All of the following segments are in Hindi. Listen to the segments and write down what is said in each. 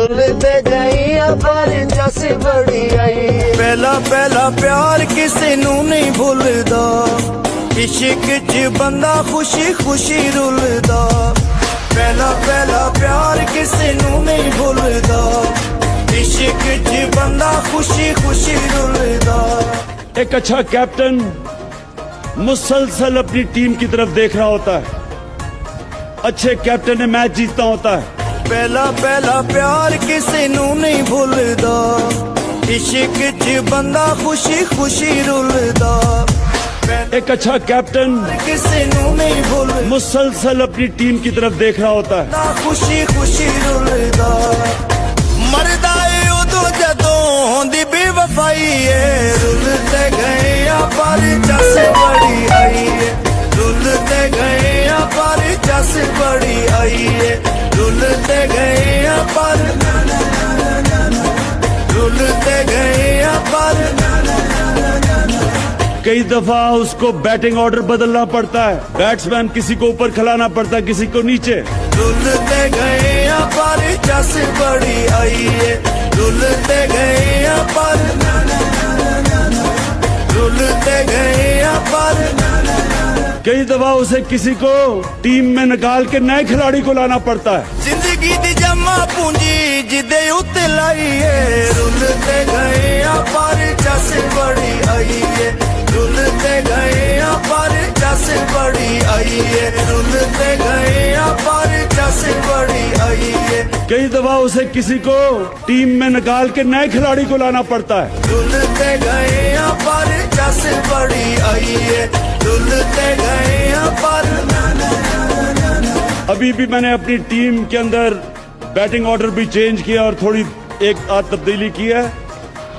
रुलते गई पर जस बड़ी आई। पहला पहला प्यार किसी नू नहीं भूलदा, इश्क च बंदा खुशी खुशी रुलदा। पहला पहला प्यार किसी नू नहीं भूलदा, इश्क च बंदा खुशी खुशी रुलदा। एक अच्छा कैप्टन मुसलसल अपनी टीम की तरफ देख रहा होता है, अच्छे कैप्टन ने मैच जीतना होता है। पहला पहला प्यार किसी नू नहीं भूलदा, इश्क च बंदा खुशी खुशी रुलदा। एक अच्छा कैप्टन किसी नू नहीं भूलदा, मुसलसल अपनी टीम की तरफ देख रहा होता है। खुशी खुशी रुलदा। मरदा है उदो जदों दी बेवफाई है, रुलते गए पर जस बड़ी आई है। रुलते गए पर जस बड़ी आई है। रुलते गए पर रुलते गए पर। कई दफा उसको बैटिंग ऑर्डर बदलना पड़ता है, बैट्समैन किसी को ऊपर खिलाना पड़ता है, किसी को नीचे। रुलते गए पर जस बड़ी आई है। रुलते गए पर रुलते गए पर। कई दफा उसे किसी को टीम में निकाल के नए खिलाड़ी को लाना पड़ता है। जिंदगी दी जमा पूंजी जिदे उत्ते लाई है। रुलते गए पर जस बड़ी आई है। रुलते गए पर जस बड़ी आई है। रुलते गए पर जस बड़ी आई है। कई दफा उसे किसी को टीम में निकाल के नए खिलाड़ी को लाना पड़ता है। रुलते गए पर जस बड़ी आई है। रुलते गए पर। अभी भी मैंने अपनी टीम के अंदर बैटिंग ऑर्डर भी चेंज किया और थोड़ी एक आध तब्दीली की है,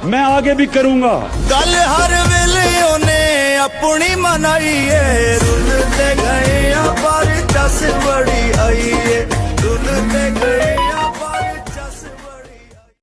मैं आगे भी करूंगा। गल हर वेले उन्हें अपनी मनाई है। रुलते गए पर जस बड़ी आई